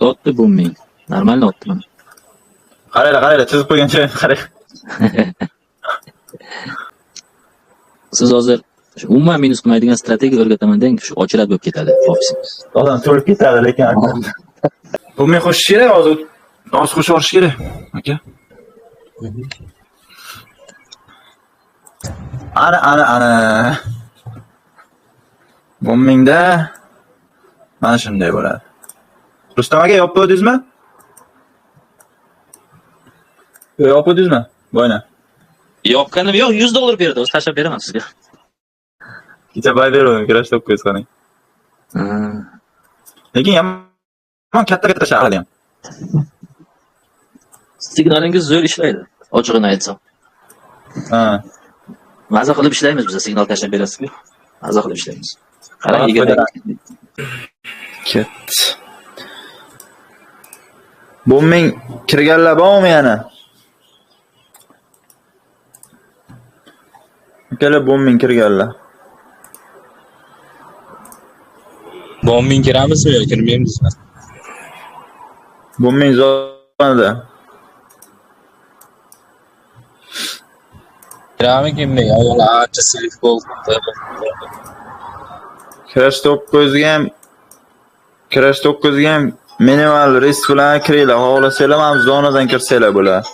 Otdi bo'lmang. Normalni otdi. Qaraylar, chizib qo'ygan joyini qarang. Siz hozir umuman minus qilmaydigan strategiya o'rgataman deng, shu ochiladi bo'lib ketadi ofisingiz. Odam to'lib ketadi, lekin bu men qo'shish kerak, hozir qo'shib yuborish kerak, aka. Ana. Bombingda mana shunday bo'ladi. Rustam aka, yopib qo'ydingizmi? Yopib qo'ydingizmi? Bo'yna. Yopganim yo'q, $100 berdi, o'zi tashlab beraman sizga. Kecha bay berdim, kirash top qo'ysiz qarang. Lekin yomon katta shaharda ham. Signalingiz zo'r ishlaydi, ochig'ini aytsam. Maza qilib ishlaymiz biz, signal tashlab berasiz-ku. Maza qilib ishlaymiz. Qarang, Ket. Bombing kirganlar bormi yana? Akalar bombing kirganlar. Bombing kiramizmi yo kirmaymizmi? Bombing zonada. Kirami kimning? Ayol ancha silif bo'ldi. Crash 9 ham minimal risk bilan kiringlar. Xohlasanglar ham zonadan kirsanglar bo'ladi.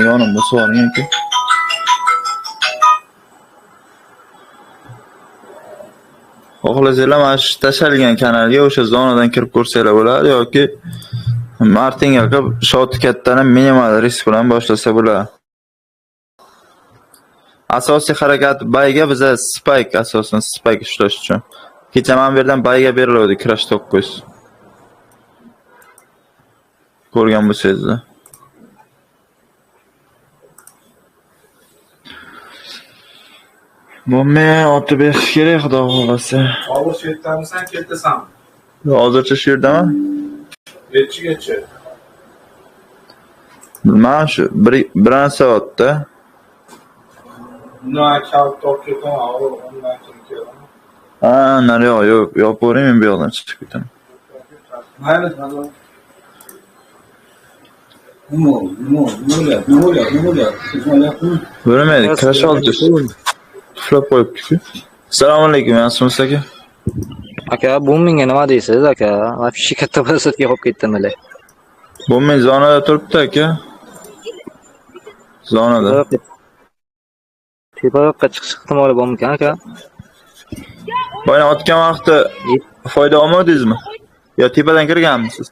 Yonim bu so'rang-ku. Xohlasanglar mana shu tashalgan kanalga o'sha zonadan kirib ko'rsanglar bo'ladi yoki martingel qilib shot kattani minimal risk bilan boshlasa bo'ladi. Asosiy harakat bayga biza spike, asosan spike ishlash uchun. Kecha men bu yerdan bayga beriladi Crash 9. Ko'rgan bo'lsangiz. Bomba otib berish kerak, xudo xolasa. Hozir shu yerdamisan, ketasan. Hozircha shu yerdaman? Nechigacha? Bilmadim, shu 1 soatda. Bundan kal topketan, ondan keyin kelaman. Nari yo'q, yopavering, men bu yoqdan chiqib ketaman. Mayli, hadi. Nima bo'lyapti? Bo'lmaydi, Crash 6. Tuflab qo'yibdi-ku. Assalomu alaykum, Yasmus aka. Aka, bombingga nima deysiz, aka? Afshi katta vaziyatga qolib ketdimlar. Bombing zonada turibdi, aka. Zonada. Teparoqqa chiqish ehtimoli bormi, aka? Boyna otgan vaqtda foyda olmadingizmi? Yo tepadan kirganmisiz?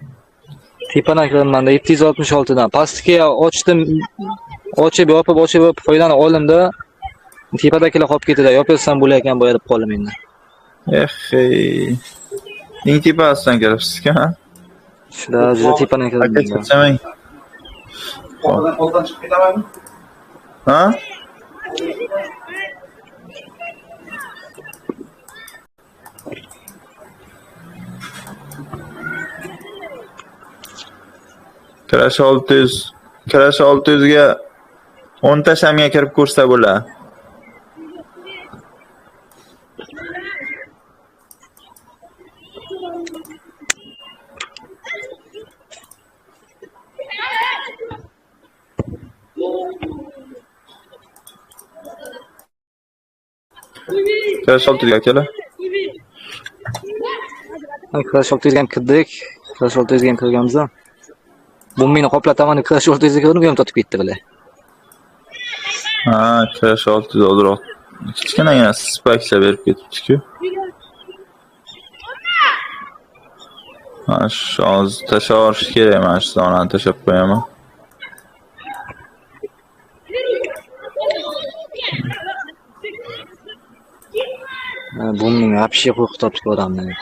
Tepadan kirganman-da 766 dan. Pastga ochdim. Ochib foydani oldimda. Tepadagilar qolib ketdi. Yopilsam bo'lar-ekan bo'yib qoldim endi. Eng tepasidan kiribsiz-ku, ha? Shular juda tepadan kirdim. Kechirmang. Qo'ldan chiqib ketamanmi? Ha? Crash 600 ga 10 ta shamga kirib ko'rsa bo'ladi. Crash 600 ga kelar. Crash 600 ga ham kirdik. Crash 600 ga ham kirganmiz. Bombingni qoplataman, Crash 600 ga kirdim, ham totib ketdi bular. Crash 600 ozroq. Kichkinagina spike berib ketibdi-ku. Hozir tashlab kerak, mana shu zonani tashlab qo'yaman. Bombing apshi qo'rqitibdi odamni.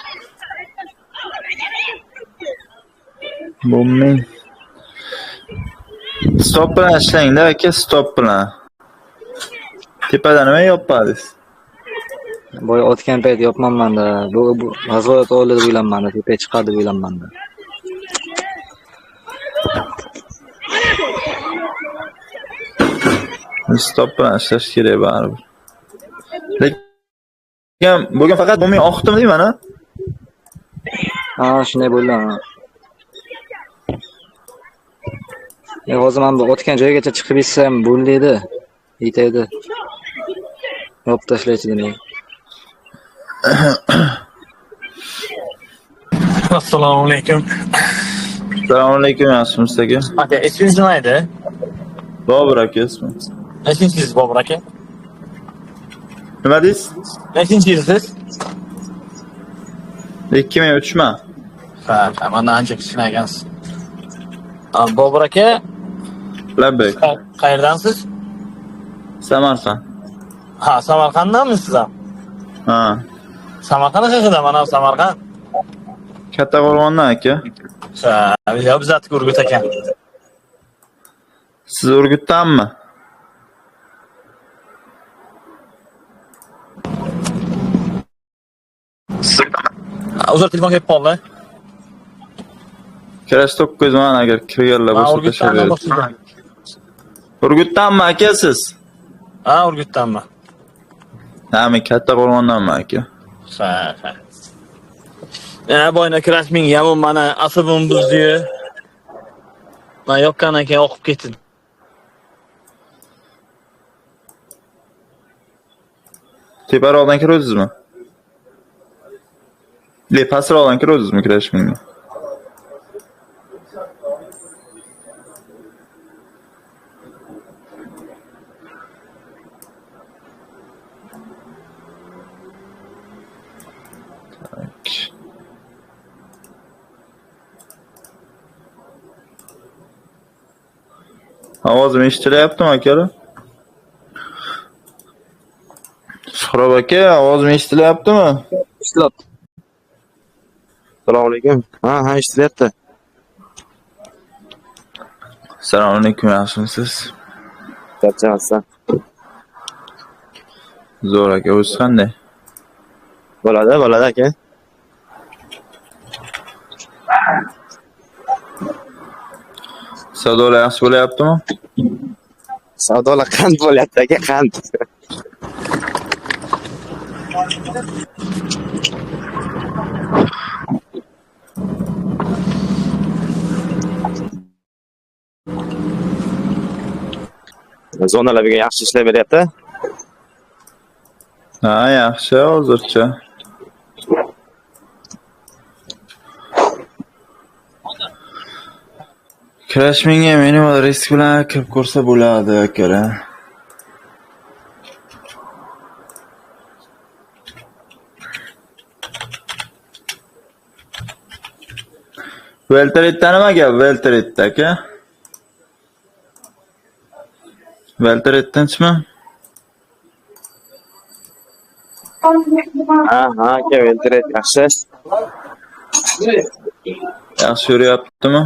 Bombing stop bilan ishlang-da, aka, stop bilan. Tepadan nima yopmadingiz? Boy otgan payt yopmanman-da. Bu g'azolat oldi deb o'ylanmanda, tepaga chiqadi deb o'ylanmanda. Stop bilan ishlash kerak baribir. Lekin bugun faqat bombing oqdimi deyman, ha? Shunday bo'ldi. Hozir men bu o'tgan joygacha chiqib yetsam bo'ldi. Yetaydi. Yopib tashlaychi dedim. Assalomu alaykum. Assalomu alaykum, yaxshimisiz aka? Aka, ismingiz nima edi? Bobur aka ismi. Nechinchisiz Bobur aka? Nima deysiz? Nechinchisiz? 2003 ma? Ha, mana ancha kichkina ekansiz. Bobur aka, Labbek. qayerdansiz? Samarqand. Ha, Samarqanddanmisiz ham? Ha. Samarqand shahridan, mana Samarqand. Katta Qo'rg'ondan aka. Ha, bizat Urgut ekan. Siz Urgutdanmi? Uzr, telefon kelib qoldi. Kirash 9 man agar kirganlar Ha, bo'lsa Urgutdan tashlab boshlayman. Urgutdanmi aka siz? Ha, Urgutdanmi? Ha, men Katta Qo'rg'ondanman aka. Ha. Boyna kirash menga ham mana asabim buzdi. Men yoqqandan keyin o'qib ketdim. Teparoqdan kirdingizmi? Pastroqdan kirdingizmi kirash menga? Ovozim eshitilyaptimi akalar? Suhrob aka, ovozim eshitilyaptimi? Ishlab. Assalomu alaykum. Ha, eshitilyapti. Assalomu alaykum, yaxshimisiz? Charchamasdan. Zo'r aka, o'zi qanday? Bo'ladi aka. Savdolar yaxshi bo'layaptimi? Savdolar qand bo'lyapti aka, qand. Zonalarga yaxshi ishlab beryapti. Ha, yaxshi hozircha. Kirash menga minimal risk bilan kirib ko'rsa bo'ladi akalar. Welteritda nima gap? Welteritda aka? Welteritdanchimi? Ha, aka, Welterit yaxshi. Yaxshi yuryaptimi?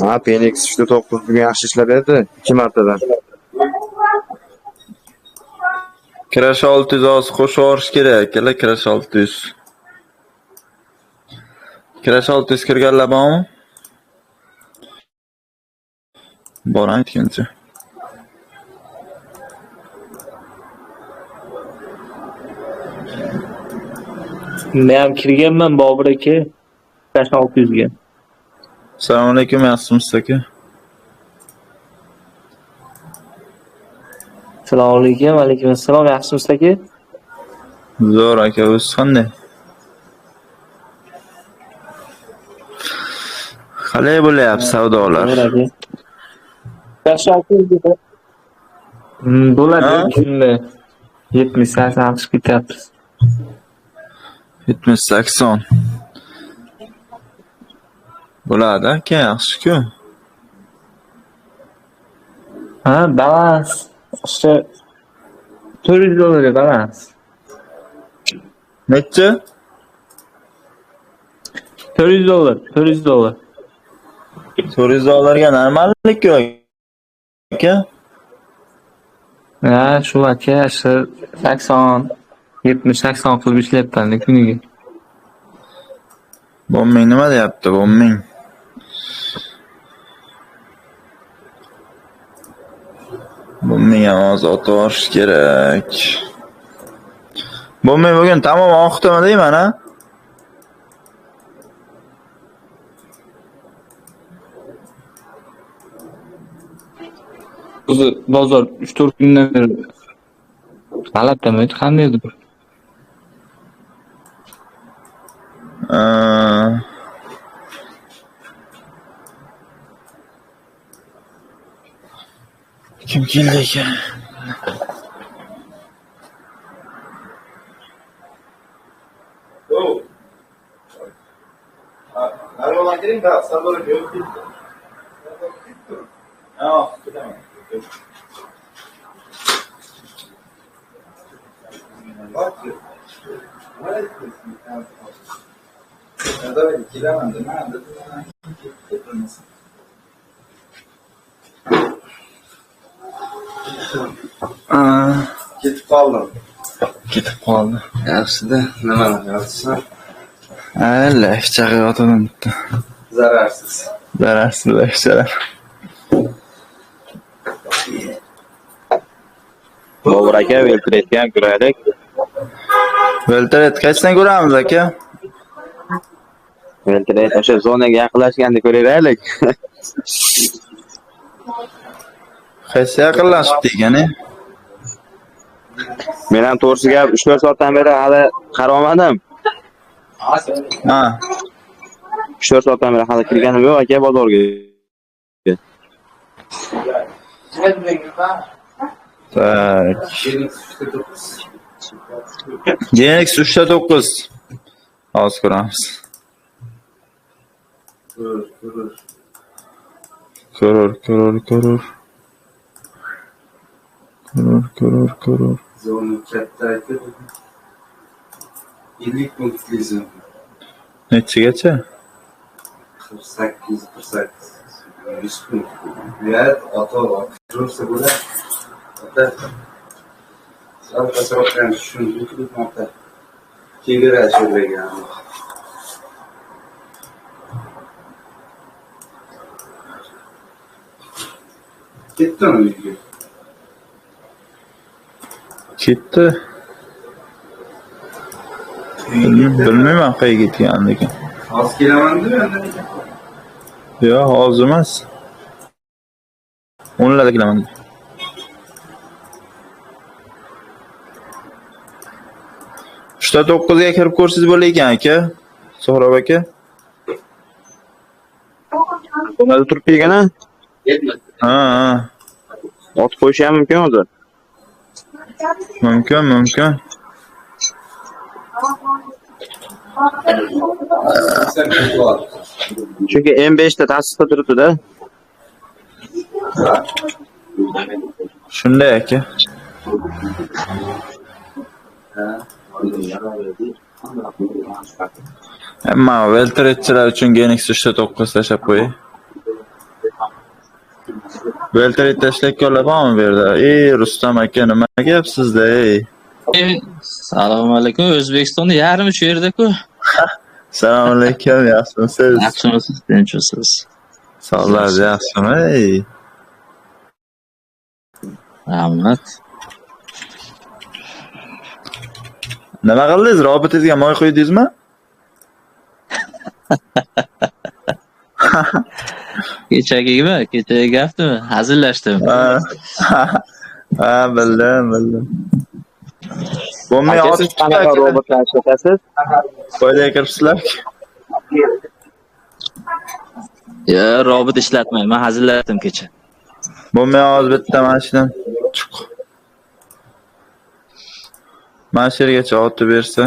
Ha, Phoenix 9 bugun yaxshi ishlab berdi. 2 martadan. Kirash 600 oz qo'shib yuborish kerak akalar, kirash 600. Kirash 600 kirganlar bormi? Bor aytgancha. Men ham kirganman Bobur aka. 600 ga. Assalomu alaykum, yaxshimisiz aka? Assalomu alaykum, alaykum assalom, yaxshimisiz aka? Zo'r aka, o'zi qanday? Qalay bo'lyapti savdolar? Bo'ladi, shunda 70-80 chiqib ketyapmiz. 70-80. Bo'ladi aka, yaxshi-ku. Ha, balans. O'sha $400 balans. Necha? $400. $400 normallik-ku aka. Ha, shu aka, shu 80, 70-80 qilib ishlayapman kuniga. Bomming nima deyapti, bomming? Bomming ham hozir otib yuborish kerak. Bomming bugun tamom oqdimi deyman, ha? Ha, O'zi bozor 3-4 kundan beri g'alatimaydi, qandaydir bir. Kim keldi ekan? Oh. Narvolan keling, da, sabr yo'q. Ha, kelaman. Ketib qoldim. Ketib qoldi. Yaxshida, nima qilyapsan? Lashchaga yotadim bitta. Zararsiz. Zararsiz lashchalar. Bobur aka veltiretga ham ko'raylik. Veltaret qaysidan ko'ramiz aka? Veltiret o'sha zonaga yaqinlashganda ko'raylik. Qaysi yaqinlashibdi ekan? Men ham to'g'risiga 3-4 soatdan beri hali qaramadim. Ha. 3-4 soatdan beri hali kirganim yo'q aka bozorga. Tak. Genix 3.9. Hozir ko'ramiz. Ko'rur. Zona katta aytib. 50 punktli zona. Nechigacha? 48. 100 punkt. Niyat ota tursa bo'ladi. Ota. Sal tasavvurdan tushundik ota. Kegara so'ragan. Ketdimi uyga? Ketdi. Bilmayman qayerga ketganligini. Hozir kelaman dedi. Yo'q, hozir emas. 10larda kelaman. Uchta 9ga kirib ko'rsangiz bo'lar ekan aka. So'rob aka. Bunday turib kelgana Ha. otib qo'yish ham mumkin hozir. Mumkin. Sen ketib ol. Chunki M5 da tasdiqda turibdi-da. Shunday aka. Ammo veltaretchilar uchun Genix 3.9 tashlab qo'ying. Veltaret tashlakkorlar bormi bu yerda? Rustam aka, nima gap sizda, Assalomu alaykum. O'zbekistonda yarmi shu yerda-ku. Assalomu alaykum, yaxshimisiz? Yaxshimisiz, tinchmisiz? Sog'lar, yaxshimi? Rahmat. Nima qildingiz? Robotingizga moy qo'ydingizmi? Kechagi gapdimi? Hazillashdimi? Ha, bildim. Bo'lmay Siz qanaqa robotlar ishlatasiz? foydaga kiribsizlar. Yo, robot ishlatmayman, hazillatdim kecha. Bo'lmay hozir bitta mashinadan chiq. Mana shu yergacha otib bersa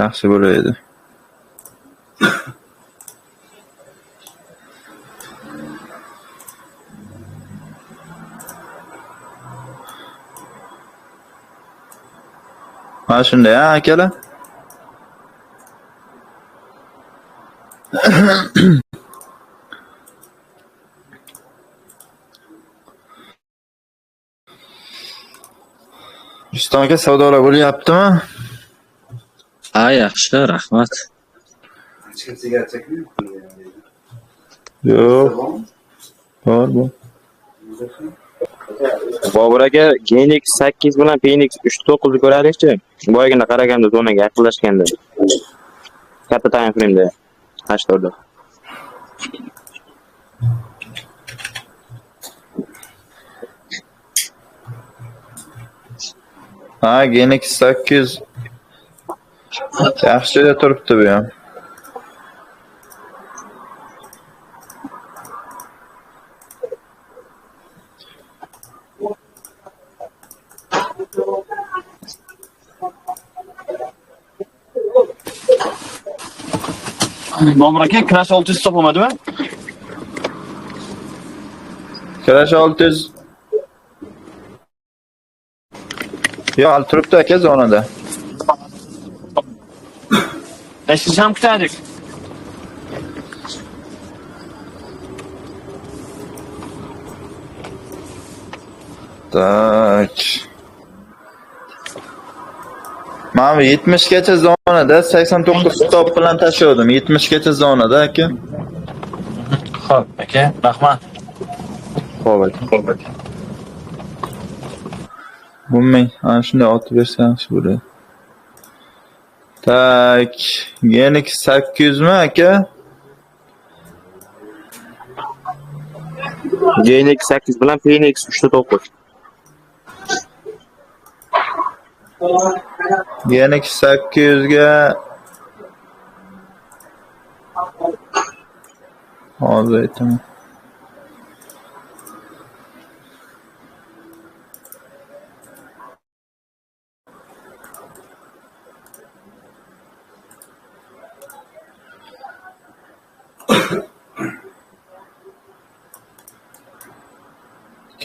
yaxshi bo'lardi. Mana shunday, ha, akalar? Rustam aka, savdolar bo'lyaptimi? Ha, yaxshi, rahmat. Chiqimsiga chekmi? Yo'q. Bor. Bobur aka Genix 8 bilan Phoenix 3.9 ni ko'raylikchi. Boyagina qaraganda zonaga yaqinlashganda. Katta time frame'da 8 o'rda. Ha, GNX 800 yaxshi joyda turibdi bu ham. Nomir aka, Crash 600 topolmadimi? Crash 600 Yo, hali turibdi aka zonada. Siz ham kutardik. Tak. Mana 70 gacha zonada 89 stop bilan tashladim. 70 gacha zonada aka. Xo'p, aka, rahmat. Xo'p aka. Bo'lmay, ana shunday otib bersa yaxshi bo'ladi. Tak, GNX 800 mi aka? GNX 8 bilan PNX 3.9. GNX 800 ga hozir aytaman.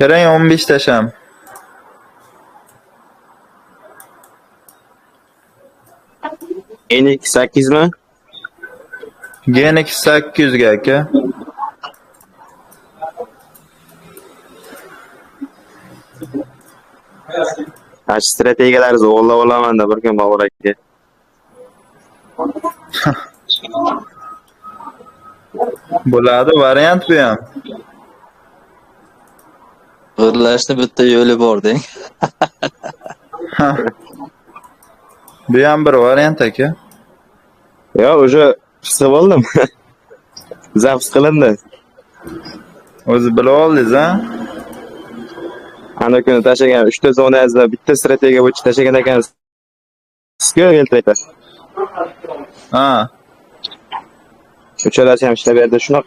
Kerang 15 tasham. GNX 8 mi? GNX 800 ga aka. Ash strategiyalarni o'g'irlab olaman-da bir kun Bobur aka. Bo'ladi, variant bu ham. G'irlashni bitta yo'li bor deng. Bu ham bir variant aka. Yo, o'sha his qildim. Zavq qilindi. O'zi bilib oldingiz, ha? Ana kuni tashlagan 3 ta zonasida bitta strategiya bo'yicha tashlagan ekansiz. Sizga keltirayapti. Ha. Uchalasi ham ishlab berdi. Shuna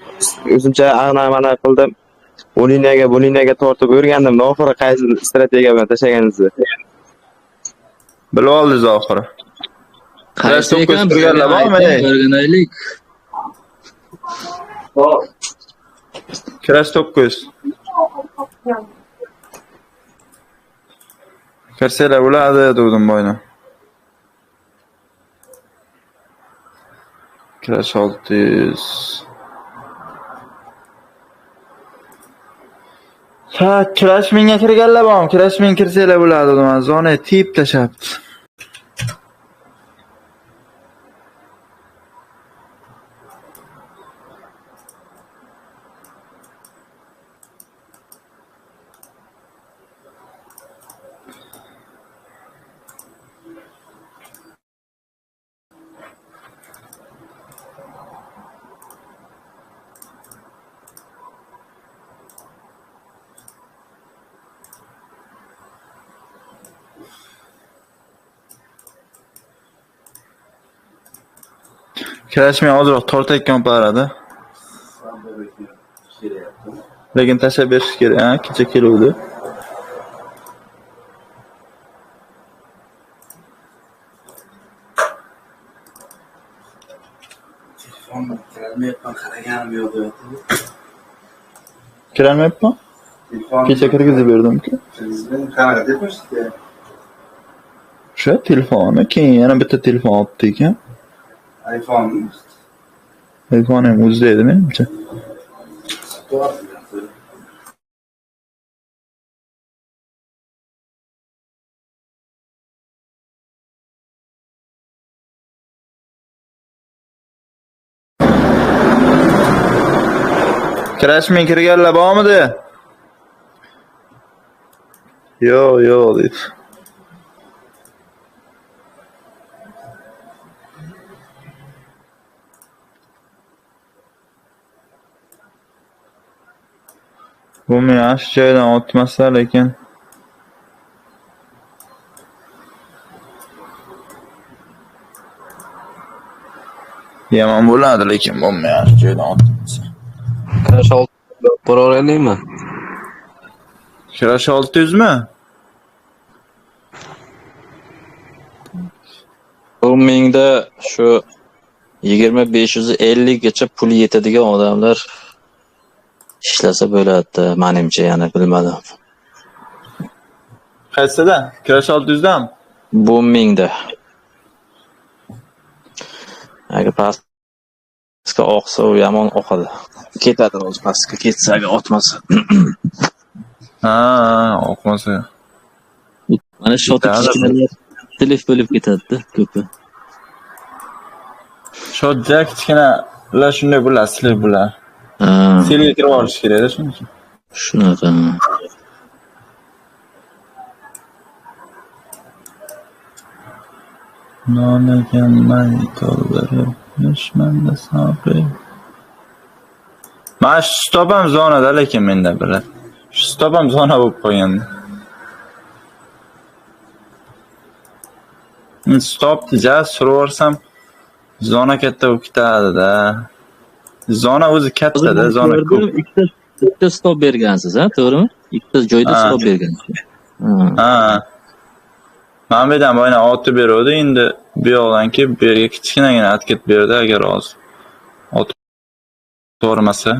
o'zimcha ana qildim. Bu liniyaga tortib o'rgandim. Oxiri qaysi strategiya bilan tashlaganingizni. Bilib oldingiz oxiri. Qaysi to'qqiz ekan? turganlar bormi? O'rganaylik. Crash 9. Karsela bo'ladi dedim boyna. Crash 600. Ha, Crash menga kirganlar bormi? Crash men kirsanglar bo'ladi dedim. Zona tip tashabdi. Crash men ozroq tortayotgan parada. Lekin tashlab berish kerak, ha? Kecha keluvdi. Kirolmayapman? Kecha kirgizib berdim-ku. Qanaqa deb O'sha telefonni, keyin yana bitta telefon olibdi ekan. iPhone. iPhone ham o'zida menimcha. Crash men kirganlar bormidi? Yo'q deydi. Bu men yaxshi joydan o'tmasa lekin Yomon bo'ladi, lekin bo'lmayapti joydan otmasa. Kirash 6 boraveraylikmi? Kirash 600 mi? Bu mingda shu 20-550 gacha pul yetadigan odamlar ishlasa bo'ladi, menimcha, yana bilmadim. Qaysida? Kirash 600 dan? Bu mingda. Agar pastga oqsa, u yomon oqadi. Ketadi o'zi pastga ketsa, agar otmasa. Ha, oqmasa. Mana shoti kichkinalar telef bo'lib ketadi-da, ko'pi. Shodja kichkinalar shunday bo'ladi, silib bo'ladi. Ha, Selga kirib olish kerak-da shuning uchun. shunaqa. Nolaganmay toldirib, dushmanda sabri. Mana shu stop ham zonada, lekin menda biri. Shu stop ham zona bo'lib qolgandi. Stop tija suraversam zona katta bo'lib ketadi-da. Zona o'zi katta-da, zona ko'p. Ikkita stop bergansiz, ha, to'g'rimi? Ikkita joyda Ha. stop bergansiz. Ha. Men bu yerdan boyna otib beruvdi, endi bu yoqdan kelib bu yerga kichkinagina atket berdi, agar hozir otib to'g'rimasa.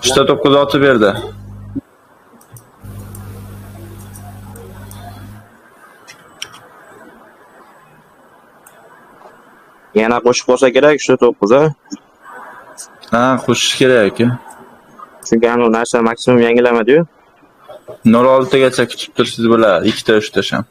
Uchta 9 otib berdi. Yana qo'shib qo'ysa kerak shu 9 a. Ha, qo'shish kerak-ku. Chunki anu narsa maksimum yangilamadi-yu. 06 gacha kutib tursiz bo'ladi, ikkita 3 ta ham.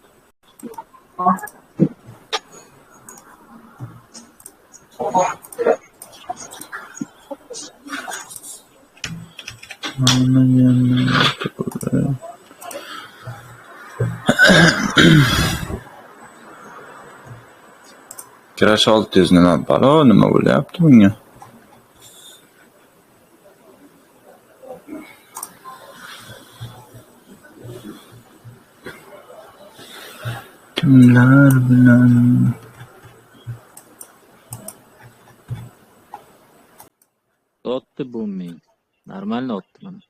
Kirash 600 nima balo, nima bo'lyapti bunga? Kimlar bilan Otdi bu ming. Normalni otdi mana.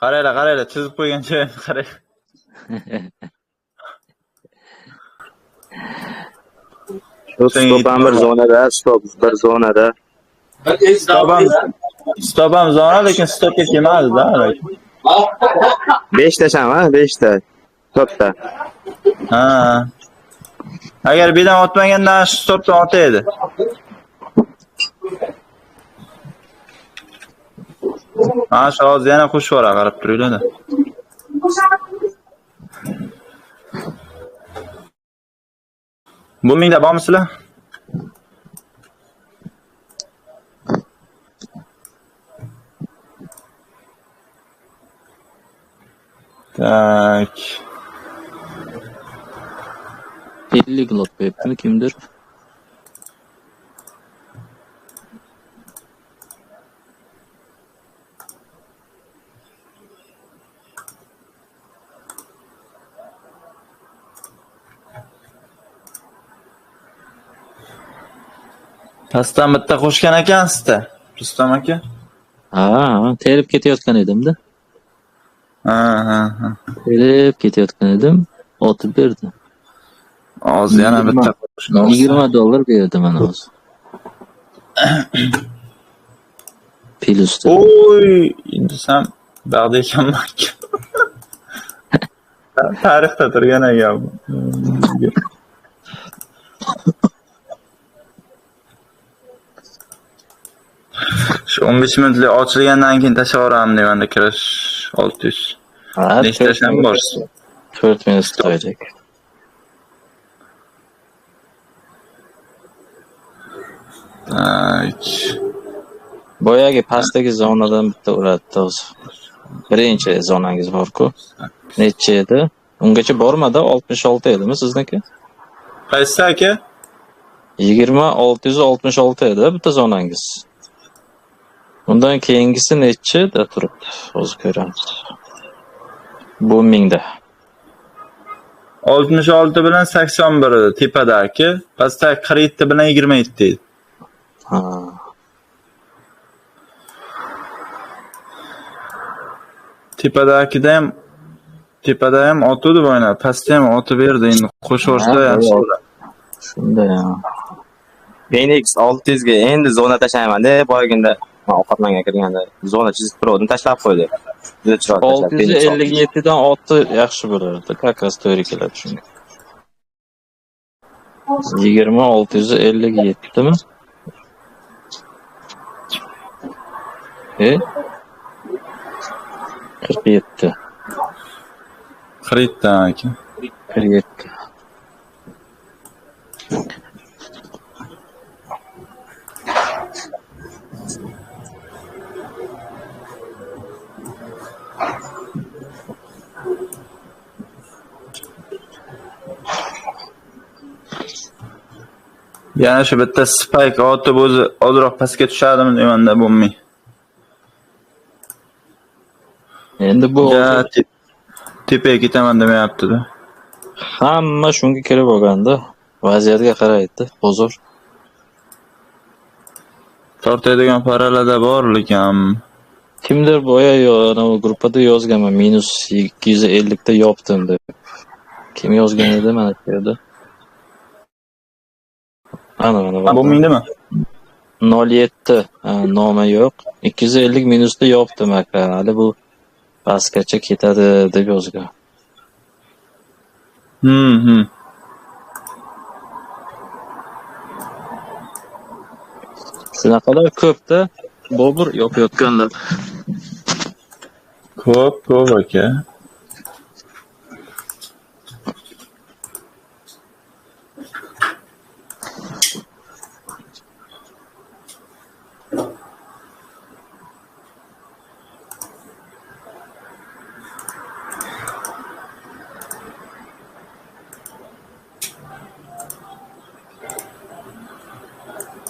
qaranglar, chizib qo'ygan joyini qarang. Shu stop ham bir zonada, stop bir zonada. Stop ham zona, lekin stopga kelmadi-da. 5 ta ham, ha, 5 ta. To'rtta. Ha. Agar birdan otmagandan shu stopdan otaydi. Ha, shu hozir yana qo'shib yuboradi, qarab turinglar-da. Bu mingda bormisizlar? Tak. 50 glot qo'yibdimi kimdir? Pastdan bitta qo'shgan ekansiz-da, Rustam aka. Ha, terib ketayotgan edim-da. Ha. Terib ketayotgan edim, otib berdi. Hozir yana bitta qo'shgan. $20 berdi mana hozir. Plusda. Oy, desam, bog'da ekanman. Tarixda turgan ekan. Shu 15 minutlik ochilgandan keyin tashlaveramiz deganda kirish 600. Ha, Nechta ham bor? 4 minut qo'ydik. Tak. Boyagi pastdagi zonadan bitta uradi hozir. Birinchi zonangiz bor-ku. Necha edi? Ungacha bormadi, 66 edimi sizniki? Qaysi aka? 20666 edi bitta zonangiz. Undan keyingisi necha da turibdi? Hozir ko'ramiz. Bu mingda. 66 bilan 81 edi tepadagi. Pastdagi 47 bilan 27 edi. Ha. Tepada ham otdi bo'yna, pastda ham otib berdi. Endi qo'shorishda Ha, yaxshi bo'ladi. bo'ladi. Shunday ya. Phoenix 600 ga endi zona tashlayman deb boyaganda ovqatlangan kirganda zona chizib turuvdim, tashlab qo'ydi. Juda chiroyli tashlab. Phoenix 657 dan 6 yaxshi bo'lardi. Как раз to'g'ri keladi shunga. 20 657 mi? 47. 47 aka. 47. Yana shu bitta spike otib o'zi ozroq pastga tushadimi demanda bo'lmay. Endi bu Ja, tepaga ketaman demayapti-da. hamma shunga kirib olganda vaziyatga qaraydi, hozir. Tortadigan paralarda bor, lekin Kimdir boya gruppada yozganman minus 250 ta yopdim deb. Kim yozgan edi mana shu yerda? Ana. bo'lmaydimi? 07 nomi yo'q. 250 minusda yopdim aka. Hali bu pastgacha ketadi deb yozgan. Shunaqalar ko'p-da. Bobur yopayotganlar. Ko'p aka.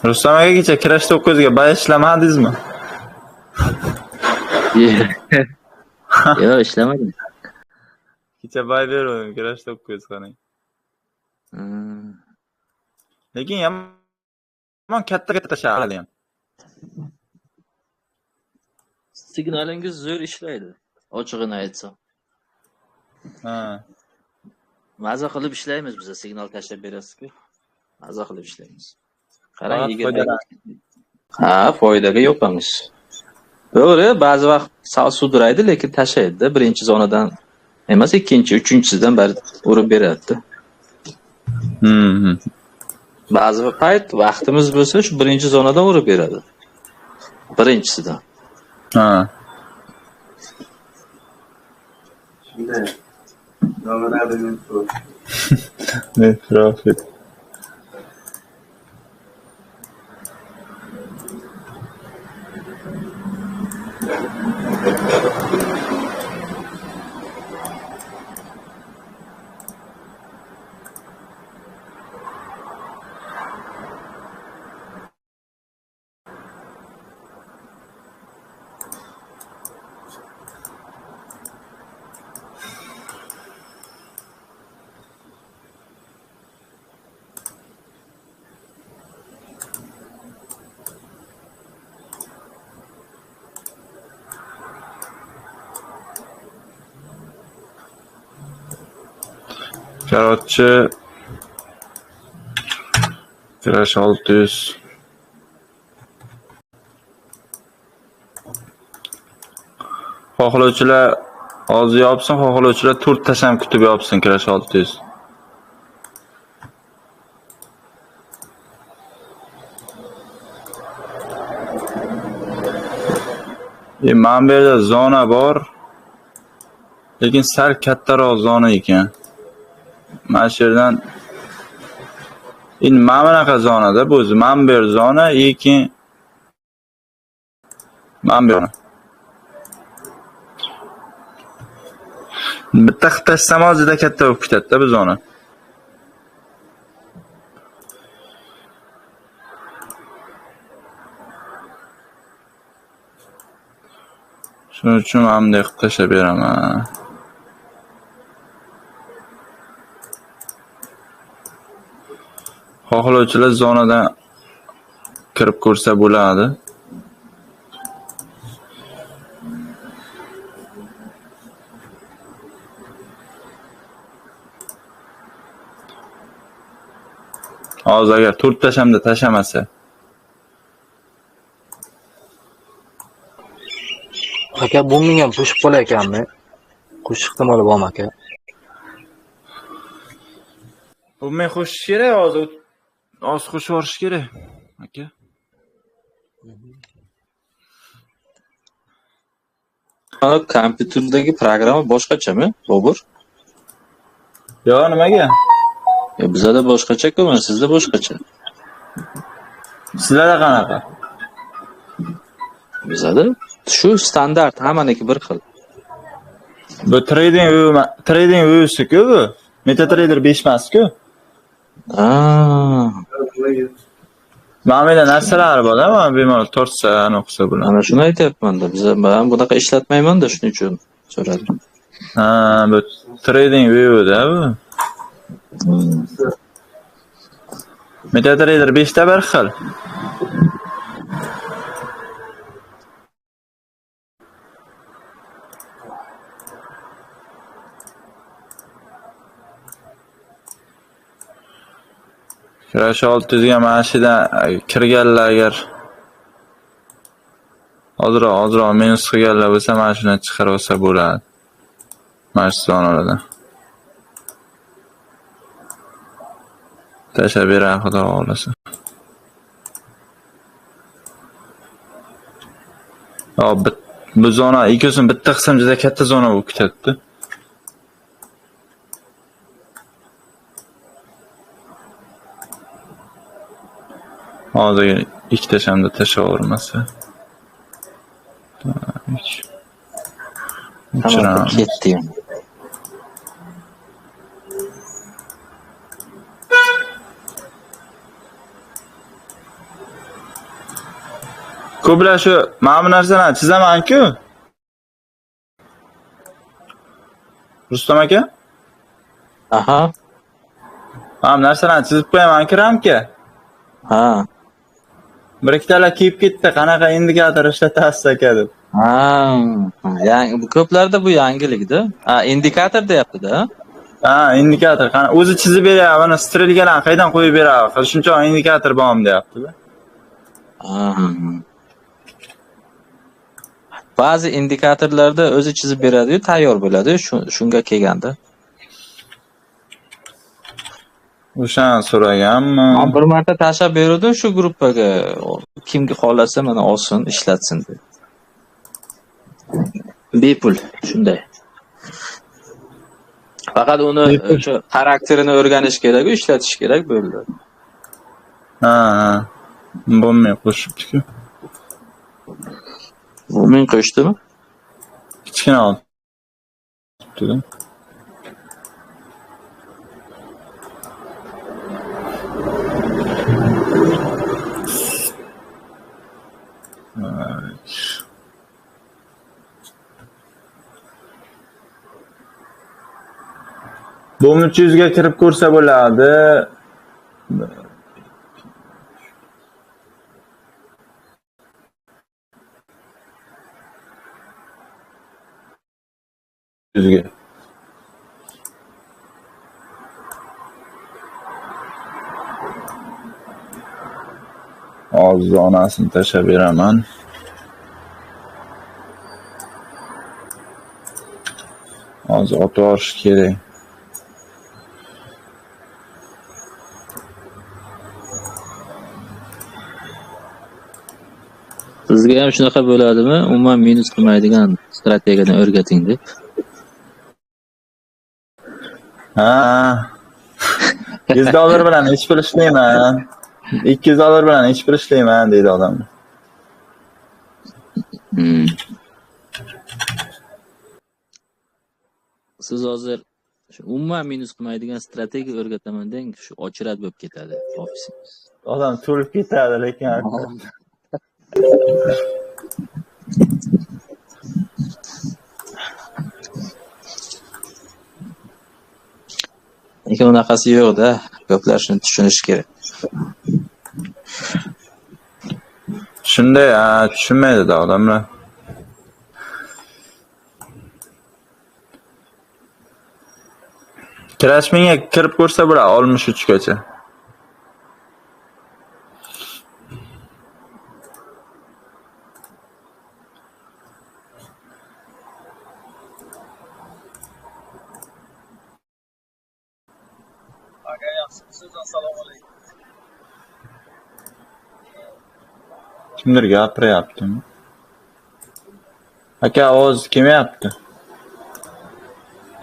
Rustam aka kecha Crash 9 ga bay ishlamadingizmi? Yo'q, ishlamadim. Kecha bay berdim Crash 9 qarang. Lekin yomon katta shaharda ham. Signalingiz zo'r ishlaydi. Ochig'ini aytsam. Ha. Maza qilib ishlaymiz biz, signal tashlab berasiz-ku. Maza qilib ishlaymiz. Qarang, ha, foydaga yopamiz. To'g'ri, ba'zi vaqt sal sudraydi, lekin tashlaydi. Birinchi zonadan emas, ikkinchi, uchinchisidan bari urib beradi. Ba'zi payt vaqtimiz bo'lsa, shu birinchi zonadan urib beradi. Birinchisidan. Ha. Shunday. Nomerlarni Ne profit. Karotchi Crash 600 xohlovchilar hozir yopsin, xohlovchilar 4 tasham kutib yopsin Crash 600. Mana bu yerda zona bor. Lekin sal kattaroq zona ekan. Mana shu yerdan endi mana bunaqa zonada bu o'zi mana bu yer zona, lekin mana bu yer. Bitta qitashsam juda katta bo'lib ketadi-da bu zona. Shuning uchun men bunday qilib tashlab beraman. xohlovchilar zonadan kirib ko'rsa bo'ladi. Hozir agar 4 tashamda tashamasa. Aka bu menga ham qo'shib qolar ekanmi? Qo'shish ehtimoli bormi aka? Bu men qo'shish kerak hozir. Hozir qo'shib yuborish kerak. Aka. Mana kompyuterdagi programma boshqachami, Bobur? Yo'q, nimaga? Bizda boshqacha-ku, mana sizda boshqacha. Sizlarda qanaqa? Bizda shu standart, hammaniki bir xil. Bu trading view-ku bu. MetaTrader 5 emas-ku. Mana narsalar bor-da, mana bemalol tortsa, o'qisa bo'ladi. Ana shuni aytyapman-da. Men bunaqa ishlatmayman-da, shuning uchun so'radim. Bu trading view-da bu. MetaTrader 5 ta bir xil. Kirash 600 ga mana shudan kirganlar agar hozir minus qilganlar bo'lsa, mana shundan chiqarib olsa bo'ladi. Mana shu zonalardan. Tashlab beray, xudo xohlasa. Bu zona ikkisini bitta qism juda katta zona bo'lib ketadi. Hozir ikkita shamda tashlavermasa. Tamam, ketdi. Ko'plar shu mana bu narsalarni chizaman-ku. Rustam aka? Aha. Mana bu narsalarni chizib qo'yaman-ku ramka. Ha. Bir ikkitalar kelib ketdi, qanaqa indikator ishlatasiz aka deb. Yangi bu ko'plarda bu yangilikda. Indikator deyapti-da. Indikator. Qani o'zi chizib beryapti, mana strelkalarni qaydan qo'yib beryapti. Shuncha indikator bormi deyapti-da. Ba'zi indikatorlarda o'zi chizib beradi-yu, tayyor bo'ladi, shunga kelganda. O'shani so'raganmi? Bir marta tashlab berdim shu gruppaga. Kimga xohlasa mana olsin, ishlatsin deb. Bepul, shunday. Faqat uni o'sha xarakterini o'rganish kerak, ishlatish kerak bo'ldi. Bo'lmay qo'shibdi-ku. Bu men qo'shdimi? Kichkina oldi. Bu 300 ga kirib ko'rsa bo'ladi. Yüzge. Hozir onasini tashlab beraman. Hozir otib yuborish kerak. Sizga ham shunaqa bo'ladimi? Umuman minus qilmaydigan strategiyadan o'rgating deb. $100 bilan ish pul ishlayman. $200 bilan ish pul ishlayman deydi odam. Siz hozir umuman minus qilmaydigan strategiya o'rgataman deng, shu ochirat bo'lib ketadi ofisingiz. Odam to'lib ketadi lekin. Lekin unaqasi yo'q-da. Ko'plar shuni tushunishi kerak. Shunday, tushunmaydi-da odamlar. Kirashmingga kirib ko'rsa bo'ladi 63 gacha. Aka yaxshimisiz? Assalomu alaykum. Kimdir gapiryaptimi? Aka, ovoz kelmayapti.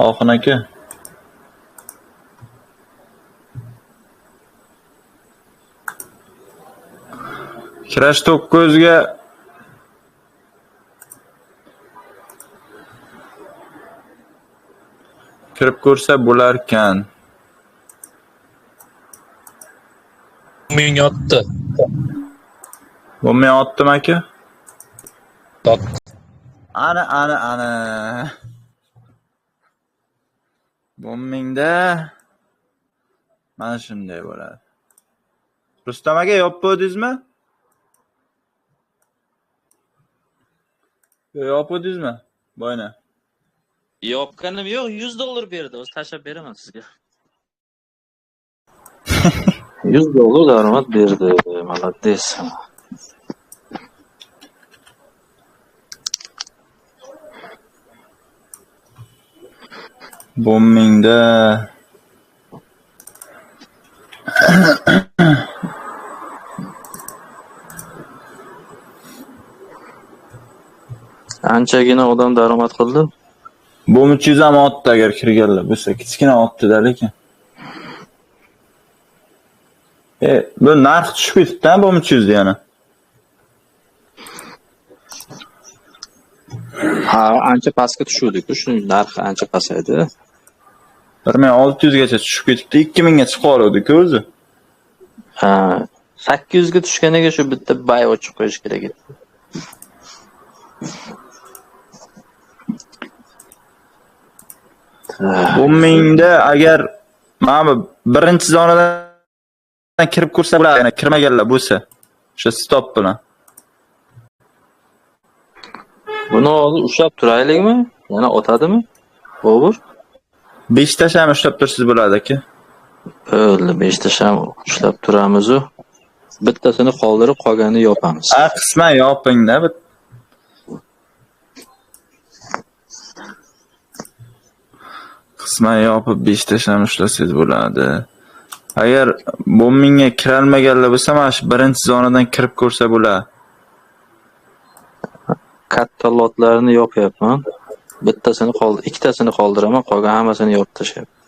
Oxin aka. Kirash 9 ga kirib ko'rsa bo'larkan. Menga otdi. Bo'lmay otdim aka. Ana. Bombingda mana shunday bo'ladi. Rustam aka, yopdingizmi? Yopdingizmi? Boyna. Yopganim yo'q, $100 berdi. O'zi tashlab beraman sizga. $100 daromad berdi. Молодец. Bombingda Anchagina odam daromad qildi. Bom 300 ham otdi agar kirganlar bo'lsa, kichkina otdi-da lekin. Bu narx tushib ketdi-da bom 300 yana. Ha, ancha pastga tushuvdik-ku, shuning narxi ancha pasaydi. 1600 gacha tushib ketibdi, 2000 ga chiqib oldik o'zi. Ha, 800 ga tushganiga shu bitta bay ochib qo'yish kerak edi. Bombingda agar mana birinchi zonadan kirib ko'rsa bo'ladi, yana kirmaganlar bo'lsa, o'sha stop bilan. Buni hozir ushlab turaylikmi? Yana otadimi? Bobur? 5 ta sham ushlab tursiz bo'ladi aka. O'ldi, 5 ta sham ushlab turamiz-u. Bittasini qoldirib, qolganini yopamiz. Qisman yoping-da. Qisman yopib 5 ta sham ushlasangiz bo'ladi. Agar bombingga kiralmaganlar bo'lsa, mana shu birinchi zonadan kirib ko'rsa bo'ladi. Katta lotlarni yopyapman. Bittasini ikkitasini qoldiraman, qolgan hammasini yopib tashlayapman.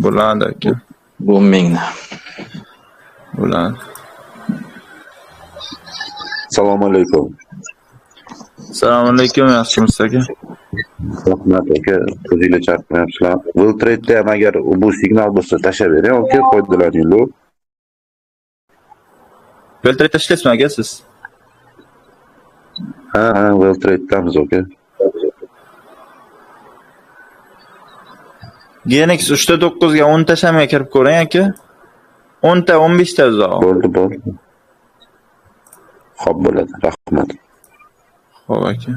Bo'ladi aka. Bombingni. Bo'ladi. Assalomu alaykum. Assalomu alaykum, yaxshimisiz aka? Rahmat aka, o'zingizlar chaqirayapsizlar. World Trade'da ham agar bu signal bo'lsa tashlab bering, aka, foydalaninglar. World Trade tashlaysizmi aka siz? Ha, World Trade'damiz aka. GNX 3.9 ga 10 ta shamga kirib ko'ring aka. 10 ta 15 ta uzoq. Bo'ldi. Xo'p bo'ladi, rahmat. Xo'p aka.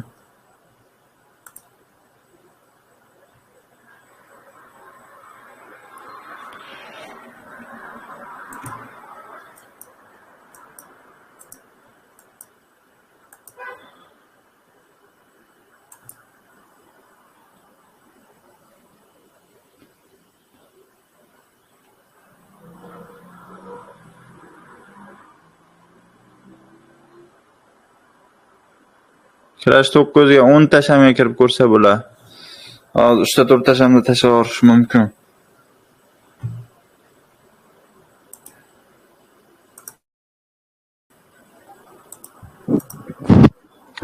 Kirash 9 ga 10 ta shamga kirib ko'rsa bo'ladi. Hozir 3-4 ta shamni tashlab yuborish mumkin.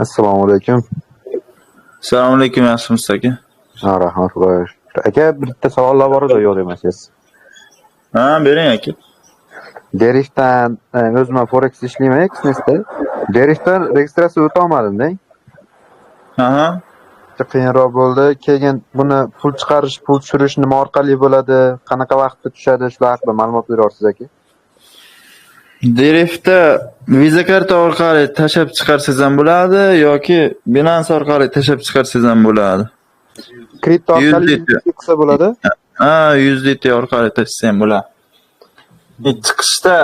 Assalomu alaykum. Assalomu alaykum, yaxshimisiz aka? Rahmat xudoga shukr. Aka, bitta savollar bor edi, yo'q demasiz. Ha, bering aka. Derishdan o'zim forex ishlayman, Xnestda. Derishdan registratsiya o'ta olmadim-da. Aha. qiyinroq bo'ldi. Keyin buni pul chiqarish, pul tushirish nima orqali bo'ladi, qanaqa vaqtda tushadi, shular haqida ma'lumot berasiz aka? Driftda Visa karta orqali tashab chiqarsangiz ham bo'ladi yoki Binance orqali tashab chiqarsangiz ham bo'ladi. Kripto orqali USDT. qilsa bo'ladi. Ha, USDT orqali tashsa ham bo'ladi. Chiqishda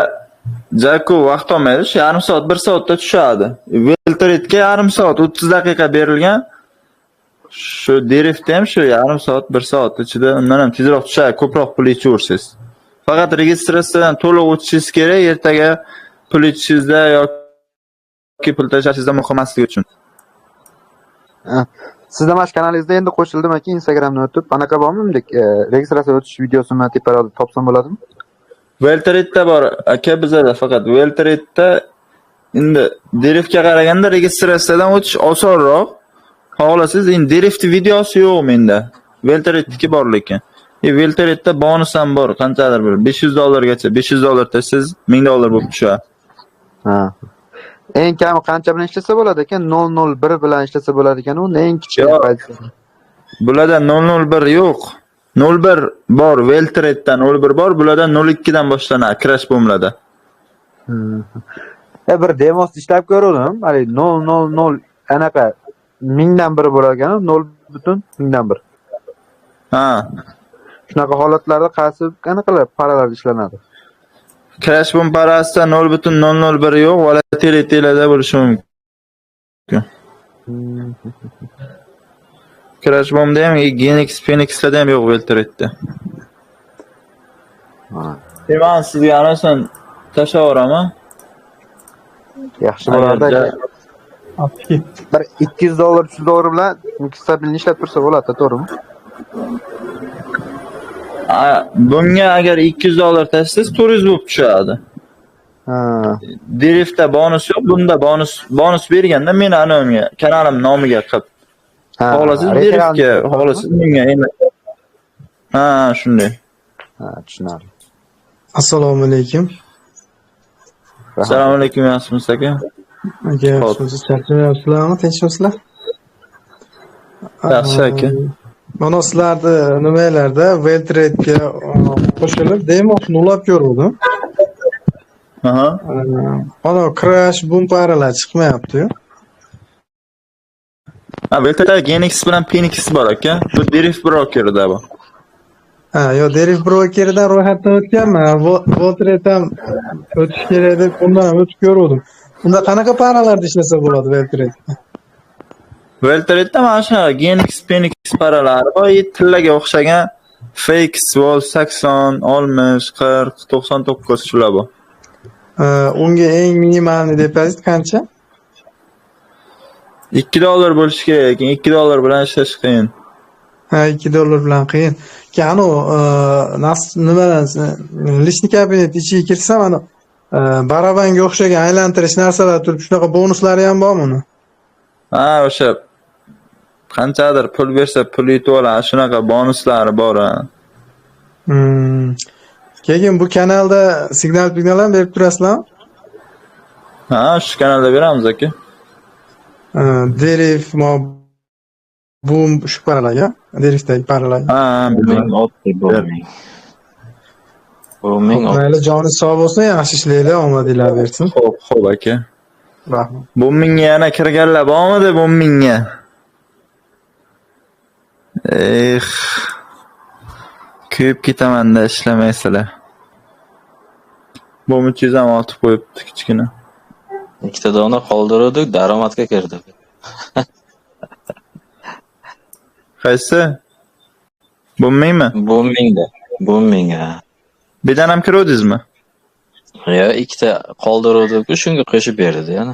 Jaku vaqt olmaydi, shu yarim soat, 1 soatda tushadi. Weltretga yarim soat, 30 daqiqa berilgan. Shu driftda ham shu yarim soat, 1 soat ichida undan ham tezroq tushadi, ko'proq pul ichaversiz. Faqat registratsiyadan to'liq o'tishingiz kerak, ertaga pul ichishingizda yoki pul tashashingizda muqimmasligi uchun. Sizda mana shu kanalingizda endi qo'shildim aka, Instagramdan o'tib, anaqa bormi? Registratsiya o'tish videosini teparoqda topsam bo'ladimi? Weltretda bor aka, bizada faqat Weltretda endi driftga qaraganda registratsiyadan o'tish osonroq. Xohlasangiz, endi drift videosi yo'q menda. Weltretniki bor lekin. Weltretda bonus ham bor, qanchadir bir $500 gacha. $500 tashsiz, $1000 bo'lib tushadi. Ha. Eng kami qancha bilan ishlasa bo'ladi ekan? 001 bilan ishlasa bo'ladi ekan, u eng kichik payt. Bularda 001 yo'q. 01 bor, Weltretdan 01 bor, bularda 02 dan boshlanadi, crash boomlarda. Bir demosni ishlab ko'rdim. Hali 000 anaqa 1000 dan biri bo'lar ekan, 0.1000 Ha. Shunaqa holatlarda qaysi qanaqalar paralar ishlanadi? Crash boom parasida 0.001 yo'q, volatilitylarda bo'lishi mumkin. Crash boomda ham, Genix, Phoenixlarda ham yo'q Weltretda. Men sizga anasan tashlayveraman. Yaxshi bo'lardi. Bir $200, $300 bilan stabilni ishlab tursa bo'ladi, to'g'rimi? Bunga agar $200 tashsiz, 400 bo'lib tushadi. Ha. Driftda bonus yo'q, bunda bonus berganda men anomga, kanalim nomiga qilib. Xohlasangiz driftga, xohlasangiz menga endi. Ha, shunday. Ha, tushunarli. Assalomu alaykum. Assalomu alaykum, yaxshimisiz aka? Aka, siz charchamayapsizlarmi? Tinchmisizlar? Yaxshi aka. Mana sizlarni nimalarda Weltretga qo'shilib demosini ulab ko'rdim. Aha. Mana crash boom paralar chiqmayapti-yu. Weltretda Genix bilan Phoenix bor aka. Bu drift brokerida bu. Ha, yo drift brokerdan ro'yxatdan o'tganman. Weltret ham o'tish kerak deb undan ham o'tib ko'rdim. Unda qanaqa paralarda ishlasa bo'ladi Weltretda? Weltretda mana shu Genix, Phoenix paralari bor, tillaga o'xshagan Fix, Wall 80, 60, 40, 99 shular bor. Unga eng minimalni depozit qancha? $2 bo'lishi kerak, lekin $2 bilan ishlash qiyin. Ha, $2 bilan qiyin. Kanu nimadan lishni kabinet ichiga kirsam, ana barabanga o'xshagan aylantirish narsalar turib, shunaqa bonuslari ham bormi uni? Ha, o'sha qanchadir pul bersa pul yetib oladi, shunaqa bonuslari bor. Keyin bu kanalda signal ham berib turasizlarmi? Ha, shu kanalda beramiz aka. Derif, boom shu paralarga, derifdagi paralarga. Ha, Booming. Mayli, joni sog' bo'lsin, yaxshi ishlaylar, omadinglar bersin. Xo'p aka. Rahmat. Boomingga yana kirganlar bormidi boomingga? Kuyib ketaman-da ishlamaysizlar. Bu 300 ham otib qo'yibdi kichkina. Ikkita dona qoldirdik, daromadga kirdik. Qaysi? Boomingmi? Booming ha. Birdan ham kirdingizmi? Ya, ikkita qoldirdik, shunga qo'shib berdi yana.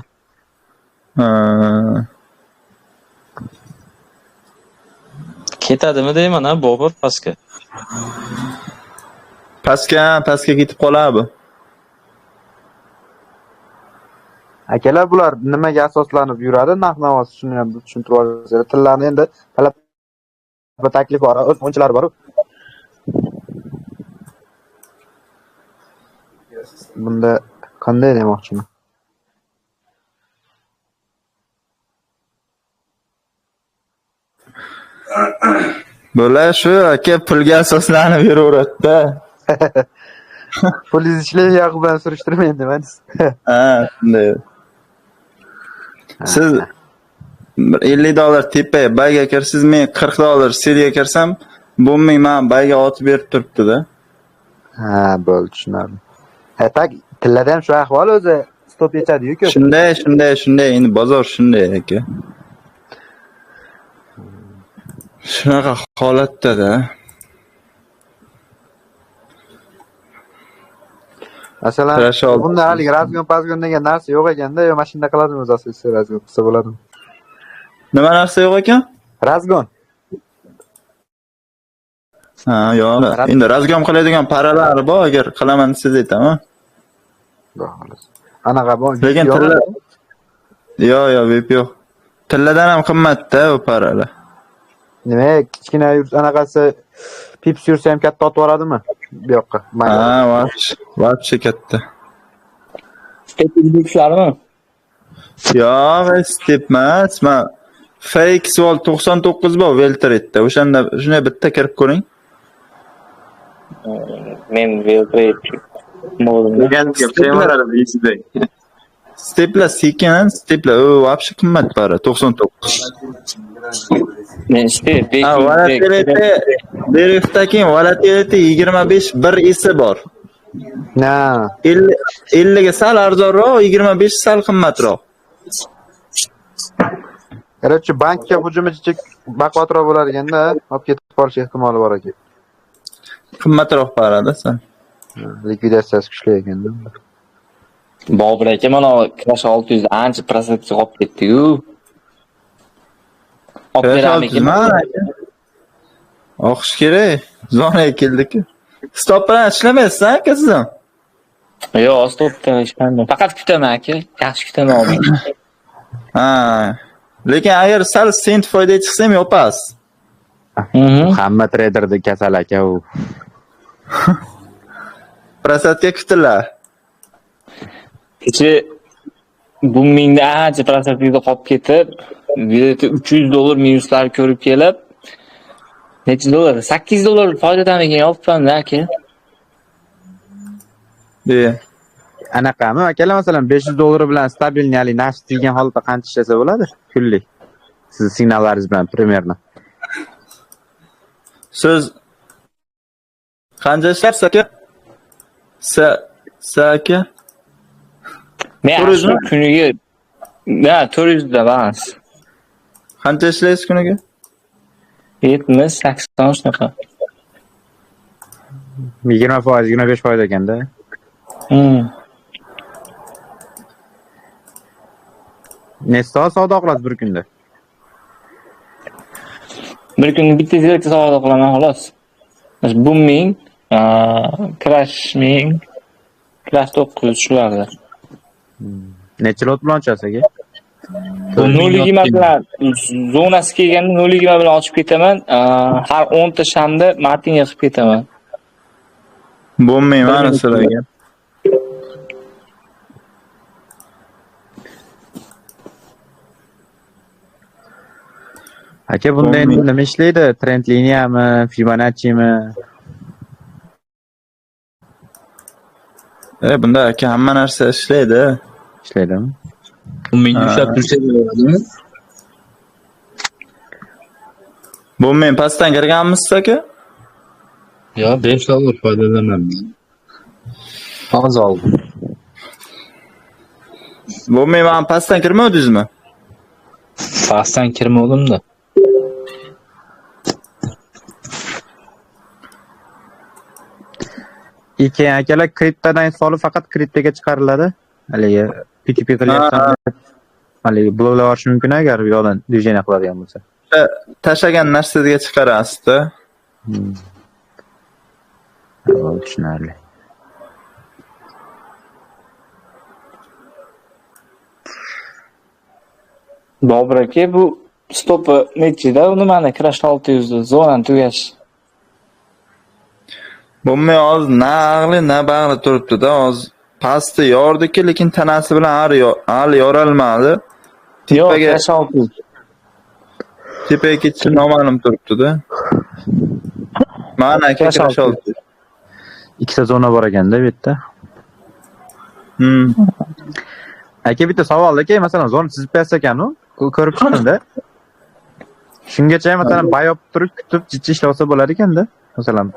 Ketadimi deyman ha, Bobur pastga. Pastga ketib qoladi bu. Akalar, bular nimaga asoslanib yuradi? Narx-navosi shuni ham tushuntirib olsangiz. Tillarni endi talab va taklif bor, o'z o'yinchilari bor. Bunda qanday demoqchiman? Bular shu aka pulga asoslanib yuraveradi-da. Pulingiz ishlayapti bilan surishtirmayman demadingiz. Ha, shunday. Siz bir $50 tepaga bayga kirsiz, men $40 seriga kirsam, bu men bayga otib berib turibdi-da. Ha, bo'ldi, tushunardim. Tak, tillada ham shu ahvol o'zi stop yechadi-ku. Shunday. Endi bozor shunday aka. Shunaqa holatda-da. Masalan, Threshold. bunda hali razgon pazgon degan narsa yo'q ekanda, yo mashina qiladimi o'zi asosiy razgon qilsa bo'ladimi? Nima narsa yo'q ekan? Razgon. Ha, yo'q. Endi razgom qiladigan paralari bor, agar qilaman siz aytaman. Anaqa bor. Lekin tilla yo'q, vip yo'q. Tilladan ham qimmat-da u paralar. Nima, kichkina anaqasi pips yursa ham katta otib yuboradimi? Bu yoqqa. Ha, voобще katta. Stepli kuchlarimi? Yo'q, step emas. Men fake Vol 99 bor Veltretda. O'shanda shunday bitta kirib ko'ring. Men Veltret Steplar sekin, steplar u вообще qimmat para 99. men step Ha, volatility derivdagi volatility 25 bir esi bor. Na. 50 ga sal arzonroq, 25 sal qimmatroq. Qarchi bankka hujumichi baquvvatroq bo'lar ekanda, olib ketib qolish ehtimoli bor ekan. Qimmatroq parada san. Likvidatsiyasi kuchli ekanda. Bobur aka mana Crash 600 ancha prosentga qolib ketdi-yu. O'qish kerak. Zonaga keldik-ku. Stop bilan ishlamaysiz-a, aka siz ham? Yo'q, stopdan ishlayman. Faqat kutaman aka. Yaxshi kutaman. Ha. Lekin agar sal sent foyda chiqsa ham yopasiz. Hamma traderning kasal aka u. Prosentga kutilar. Kecha bu mingda ancha prosentga qolib ketib, $300 minuslar ko'rib kelib, necha dollar? $8 foydadan ekan yopibman-da aka. Anaqami akalar masalan $500 bilan stabilniy naqd degan holatda qancha ishlasa bo'ladi? Kunlik. Siz signallaringiz bilan примерно. Siz qancha ishlaysiz aka? Aka? Men kuniga 400 da balans. Qancha ishlaysiz kuniga? 70-80 shunaqa. 20%, 25% ekanda. Nechta savdo qilasiz bir kunda? Bir kunda bitta direkta savdo qilaman xolos. Booming, Crash 1000, Crash 900 shularda. Necha lot bilan ochasiz aka? 0.20 bilan zonasi kelganda 0.20 bilan ochib ketaman. Har 10 ta shamda Martinga qilib ketaman. Bo'lmayman sizlarga. Aka bunda endi nima ishlaydi? Trend liniyami, Fibonacci'mi? Bunda aka hamma narsa ishlaydi. Ishlaydimi? Menga ushlab tursangiz bo'ladimi? Bu men pastdan kirganmisiz aka? Yo'q, $5 foydalanaman. Hozir oldim. Bu men pastdan kirmadingizmi? Pastdan kirmadim-da. Keyin akalar kriptodan solib faqat kriptoga chiqariladi. Haligi PTP qilyapsan. Haligi bloklar olish mumkin agar bu yoqdan движение qiladigan bo'lsa. Tashagan narsaga chiqarasiz-da. Tushunarli. Bobur aka bu stopi nechida? Nimani Crash 600 zonani tugash. Bu men hozir na bag'li turibdi-da, hozir pastda yordiki, lekin tanasi bilan hali yorolmadi. Yo'q, Crash 600. tepaga ketishi noma'lum turibdi-da. Mana aka kirash oldi. Ikkita zona bor ekanda bu yerda. Aka bitta savol aka, masalan, zona chizib bersa ekan-u, ko'rib chiqdimda. Shungacha masalan bayop turib kutib jichcha ishlasa bo'lar ekanda, masalan.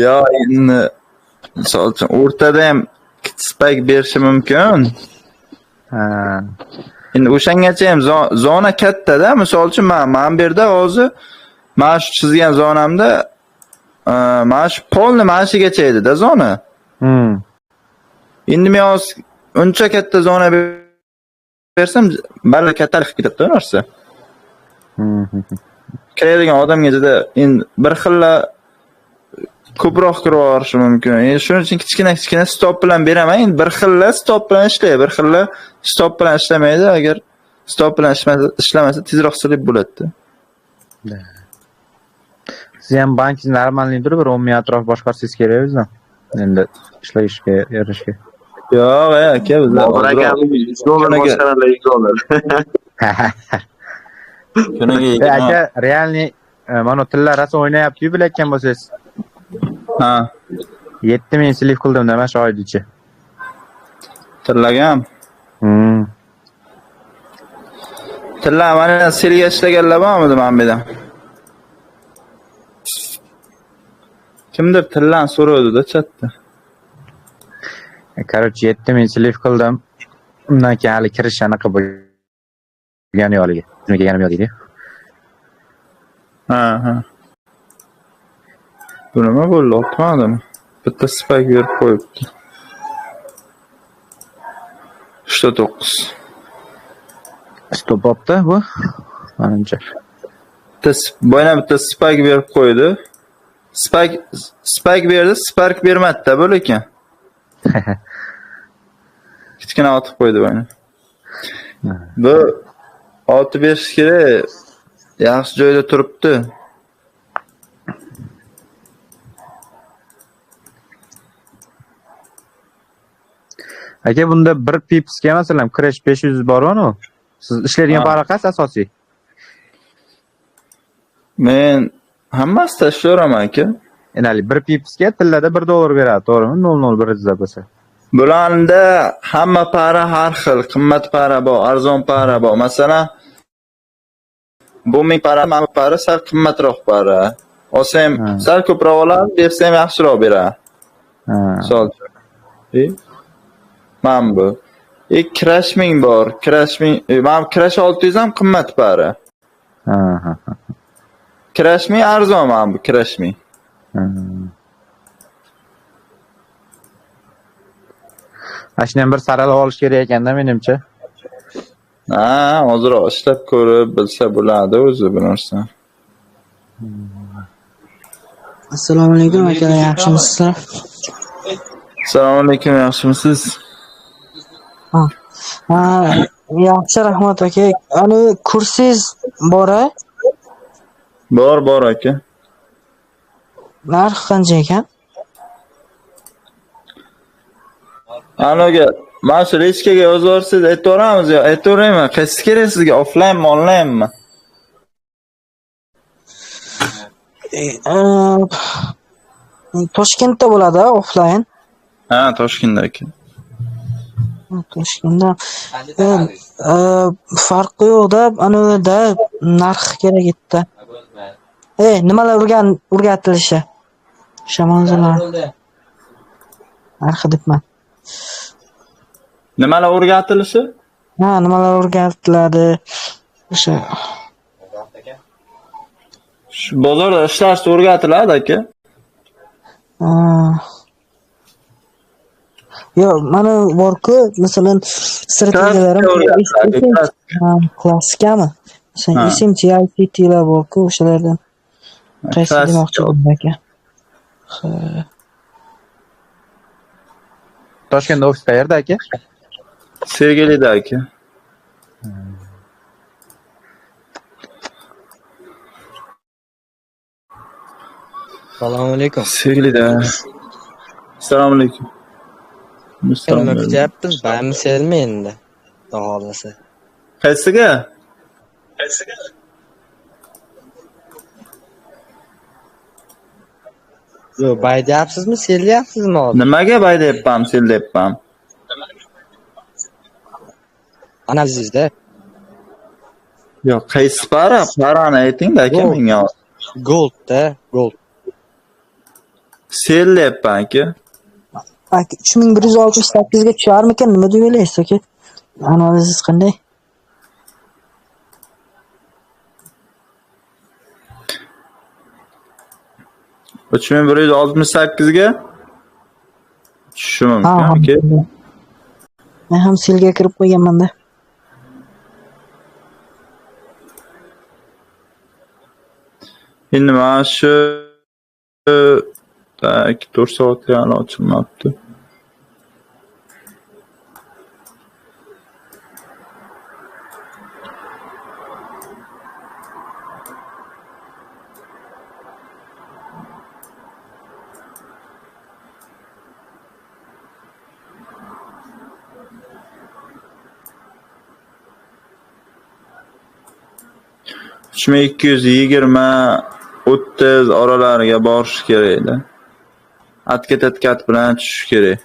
Yo, endi misol uchun o'rtada ham spike berishi mumkin. Ha. Endi o'shangacha ham zona katta-da, misol uchun men bu yerda hozir mana shu chizgan zonamda mana shu polni mana shugacha edi-da zona. Endi men hozir uncha katta zona bersam, baribir kattalik ketadi narsa. Kiradigan odamga juda endi bir xilla ko'proq kirib olishi mumkin. Endi shuning uchun kichkina stop bilan beraman. Endi bir xilla stop bilan ishlaydi, bir xilla stop bilan ishlamaydi. Agar stop bilan ishlamasa tezroq silib bo'ladi. Siz ham bankingiz normalniy turib, bir 10 ming atrof boshqarsangiz kerak o'zidan. Endi ishlashga, yarashga. Yo'q, aka, bizlar kuniga aka, realniy mana tillar rosa o'ynayapti-yu bilayotgan bo'lsangiz. Ha. 7 ming slif qildim nima shu oydichi. Tillagan. Tillar mana selga ishlaganlar bormidi men bu yerda? Kimdir tillan so'radi-da chatda. Короче, 7 ming slif qildim. Undan keyin hali kirish anaqa bo'lgan yo'liga. Nima kelganim yo'q deydi. Ha. Bu nima bo'ldi? Otmadimi? Bitta spike berib qo'yibdi. 9. Stop bo'pti bu. Menimcha. Boyna bitta spike berib qo'ydi. Spike berdi, spark bermadi-da bu lekin. Kichkina otib qo'ydi boyna. Bu otib berish kerak. Yaxshi joyda turibdi. Aka, bunda bir pipsga masalan crash 500 bor-ku. Siz ishlaydigan pari qaysi asosiy? Men hammasida ishlayman aka. Ya'ni bir pipsga tillada $1 beradi, to'g'rimi? 001 deb bo'lsa. Bularda hamma para har xil, qimmat para bor, arzon para bor. Masalan, bu ming para, mana para sal qimmatroq para. Olsam, sal ko'proq oladi, bersam yaxshiroq beradi. Misol uchun. Mana bu. Crash ming bor. Mana Crash 600 ham qimmat para. Crash ming arzon mana bu Crash ming. Ashundan bir saralab olish kerak ekanda menimcha. Ha, hozirroq ishlab ko'rib bilsa bo'ladi o'zi bu narsa. Assalomu alaykum aka, yaxshimisizlar? Assalomu alaykum, yaxshimisiz? Yaxshi, rahmat aka. Ani kursingiz bor-a? Bor aka. Narx qancha ekan? Anoga, mana shu rechkaga yozvorsiz, aytaveramiz yo, aytaveraymi? Qaysi kerak sizga, offlaynmi, onlaynmi? Toshkentda bo'ladi, offlayn. Ha, Toshkentda aka. Toshkentda. Farqi yo'q-da, anada narx kerak edi. Nimalar o'rgatilishi? O'sha mavzular. Narxi debman. Nimalar o'rgatilishi? Ha, nimalar o'rgatiladi? O'sha bozorda ishlash o'rgatiladi aka. Yo'q, mana bor-ku, masalan, strategiyalarim klassikami? Masalan, SMT, ICT'lar bor-ku, o'shalardan qaysi demoqchi bo'ldim aka? Toshkentda ofis qayerda aka? Sergelida aka. Assalomu alaykum. Sergelida. Assalomu alaykum. Nima kutyapmiz? Bamisizmi endi? Xohlasa. Qaysiga? Yo, baydayapsizmi, selyapsizmi hozir? Nimaga baydayapman, seldayapman? Analizingizda. Yo'q, qaysi para? Parani ayting-da aka menga. Goldda, gold. Seldayapman aka. Aka 3168 ga tusharmikan? Nima deb o'ylaysiz aka? Analizingiz qanday? Uch ming 168 ga tushishi mumkin aka. Men ham selga kirib qo'yganman-da. Endi mana shu 4 soat yana ochilmabdi. Uch ming 220-30 oralariga borish kerak edi. Atkat bilan tushish kerak.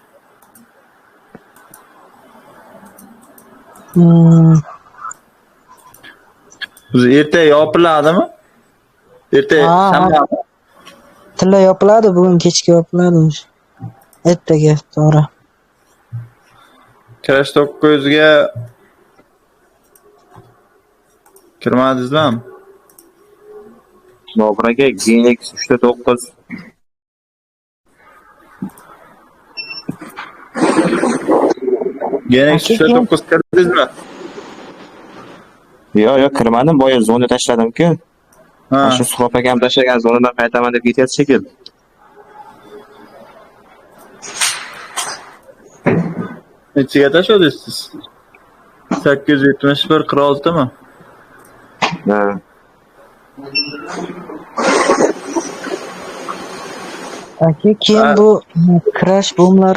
O'zi erta yopiladimi? Erta shanbami? Tilla yopiladi, bugun kechga yopiladi. Ertaga to'g'ri. Kirash 900 ga kirmadingizmi? Bobur aka, GNX 3.9 GNX 3.9 kirdingizmi? Yo'q, kirmadim. Boya zona tashladim-ku. Shu Suhrob akam tashlagan zonadan qaytaman deb ketyapti shekilli. Nechiga tashladingiz siz? 871 46 mi? Ha. Aka, keyin bu crash boomlar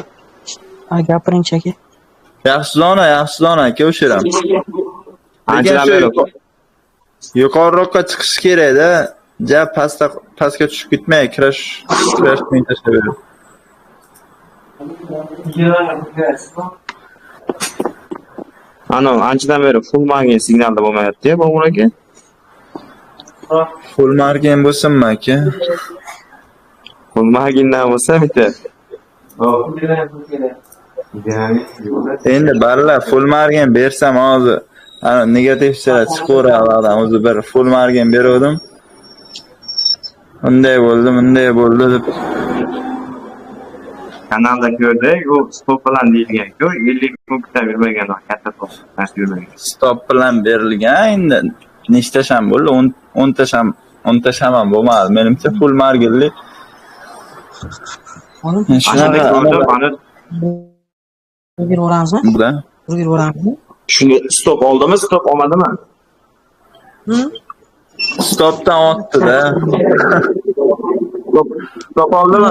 gapiring aka. Yaxshi zona aka o'sha ham. Anchadan beri yuqoriroqqa chiqish kerak-da. Ja pastga tushib ketmay, crash ning tashlayveradi. Ana anchadan beri full margin signalda bo'lmayapti-ya, Bobur aka. Full margin bo'lsinmi aka? Full margindan bo'lsa bitta. Endi barla full margin bersam hozir negativchilar chiqaveradi. O'zi bir full margin berdim. Unday bo'ldi deb Kanalda ko'rdik, u stop bilan deyilgan-ku, 50 punktdan yurmagan, katta to'p narsa yurmagan. Stop bilan berilgan. Endi nechta sham bo'ldi? 10 ta ham bo'lmadi. Menimcha full marginli. Shuni Burada. Shuni stop oldimi, stop olmadimi? Stopdan o'tdi-da. Stop oldimi?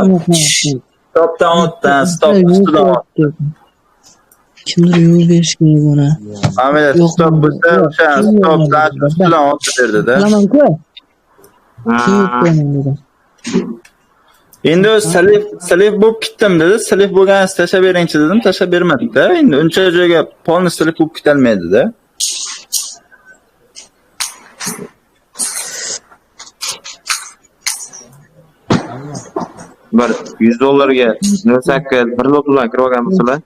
Stopdan o'tdi, stop ustidan o'tdi. Kimdir yo'l berish kerak buni. Amaliyot stop bo'lsa, o'sha stopdan ustidan o'tdi derdi-da. Bilaman-ku. Endi salif bo'lib ketdim dedi. Salif bo'lganini tashlab beringchi dedim, tashlab bermadi-da. Endi uncha joyga polni salif bo'lib ketolmaydi-da. Bir $100 08 bir lot bilan kirib olgan bo'lsalar,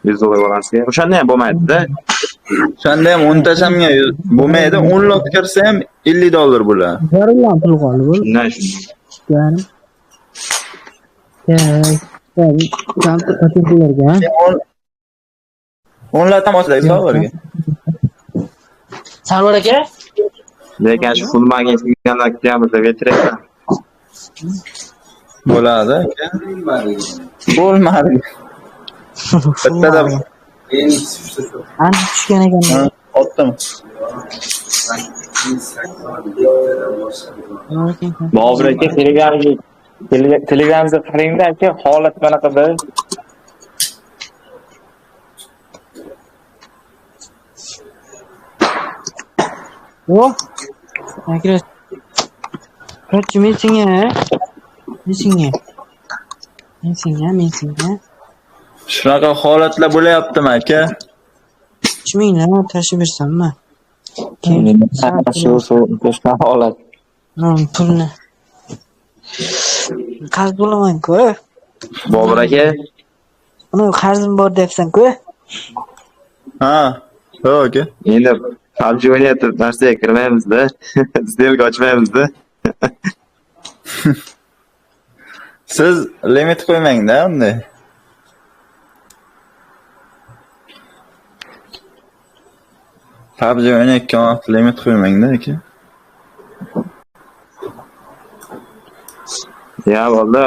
$100 balansiga. O'shanda ham bo'lmaydi-da. O'shanda ham 10 tashamga bo'lmaydi. 10 lot kirsa ham $50 bo'ladi. Yarimdan pul qoldi bu. Yani. Kategoriyalarga. 10 lot ham ochlaysiz Sarvarga. Sarvar aka? Lekin shu full margin signallar kelyapti, vetrayman. Bo'ladi aka. Full margin. Bittada Ani tushgan ekan. Otdimi? Bobur aka Telegramga qarangda aka, holat qanaqada? Oh, aka. Kaç men senga? Men senga. Men senga. Shunaqa holatlar bo'layaptimi aka? 3 mingdan tashib bersammi? Shu boshqa holat. Pulni. Qarz bo'laman-ku. Bobur aka, Uni qarzim bor debsan-ku. Ha. Yo'q aka. endi PUBG o'ynayotib narsaga kirmaymiz-da. Сделка ochmaymiz-da. Siz limit qo'ymang-da unday. PUBG o'ynayotgan vaqt limit qo'ymang-da aka. Ya bo'ldi.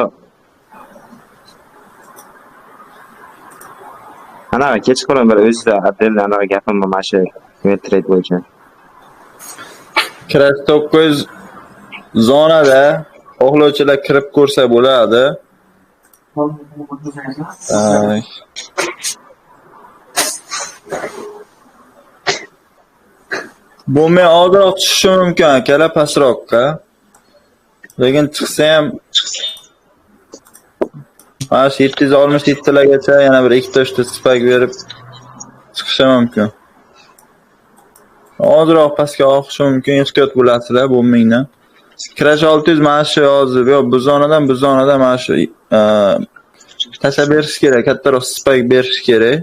Anaqa kechqurun bir o'zida atel anaqa gapim bor mana shu trade bo'yicha. Crash 9 zonada xohlovchilar kirib ko'rsa bo'ladi. Bu men ozroq tushishim mumkin akalar pastroqqa. Lekin chiqsa ham mana shu 767 largacha yana bir 2-3 ta spak berib chiqishim mumkin. Ozroq pastga oqishim mumkin, ehtiyot bo'lasizlar bu mingdan. Crash 600 mana shu hozir yo bu zonadan mana shu tashlab berish kerak, kattaroq spak berish kerak.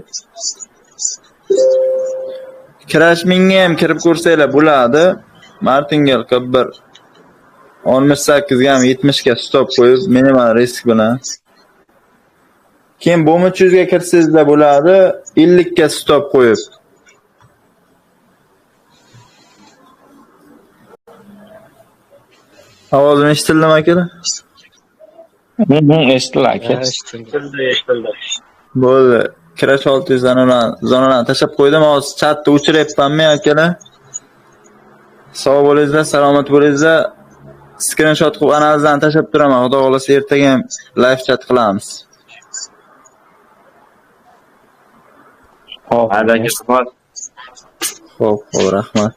Crash mingga ham kirib ko'rsanglar bo'ladi. Martingale qilib bir 68 ga ham 70 ga stop qo'yib minimal risk bilan. Keyin BOM 300 ga kirsangizlar bo'ladi, 50 ga stop qo'yib. Ovozim eshitildimi akalar? Eshitdi aka. Eshitildi. Bo'ldi. Crash 600 zonalarni tashlab qo'ydim. Hozir chatni o'chiryapmanmi akalar? Sog' bo'lingizlar, salomat bo'lingizlar. Screenshot qilib analizdan tashlab turaman. Xudo xolasa ertaga ham live chat qilamiz. Hop, Xo'p, rahmat.